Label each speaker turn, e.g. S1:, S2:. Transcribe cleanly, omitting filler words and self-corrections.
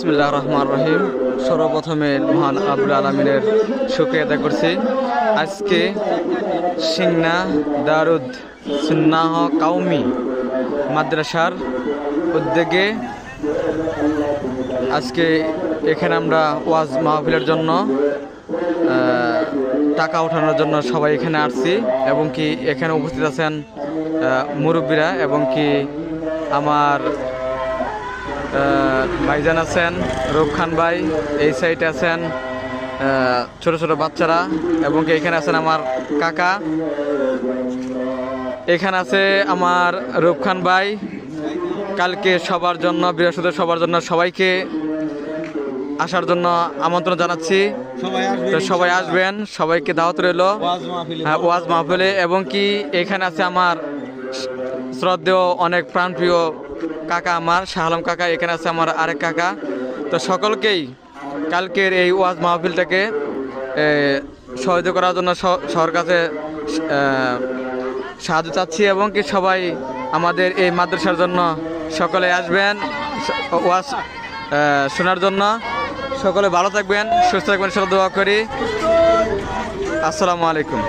S1: বিসমিল্লাহির রহমানির রহিম। সর্বপ্রথমে মহান আব্বুল আলামিনের শুকরিয়া আদায় করছি। আজকে সিংনা দারুদ সুন্নাহ কাউমি মাদ্রাসার উদ্যোগে আজকে এখানে আমরা ওয়াজ মাহফিলের জন্য টাকা ওঠানোর জন্য সবাই এখানে আসছি এবং কি এখানে উপস্থিত আছেন মুরব্বীরা এবং কি আমার ভাইজান আছেন, রূপ খান ভাই, এই সাইডে আছেন ছোট ছোট বাচ্চারা এবং কি এখানে আছেন আমার কাকা, এখানে আছে আমার রূপ খান ভাই। কালকে সবার জন্য, বৃহস্পতিবার সবার জন্য সবাইকে আসার জন্য আমন্ত্রণ জানাচ্ছি। সবাই আসবেন, সবাইকে দাওয়াত রইল ওয়াজ মাহফিলে। এবং কি এখানে আছে আমার শ্রদ্ধেয় অনেক প্রাণপ্রিয় কাকা, আমার শাহ আলম কাকা, এখানে আছে আমার আরেক কাকা। তো সকলকেই কালকের এই ওয়াজ মাহফিলটাকে সহযোগিতা করার জন্য সবার কাছে সাহায্য চাচ্ছি এবং কি সবাই আমাদের এই মাদ্রাসার জন্য সকলে আসবেন ওয়াজ শোনার জন্য। সকলে ভালো থাকবেন, সুস্থ থাকবেন, সব দোয়া করি। আসসালামু আলাইকুম।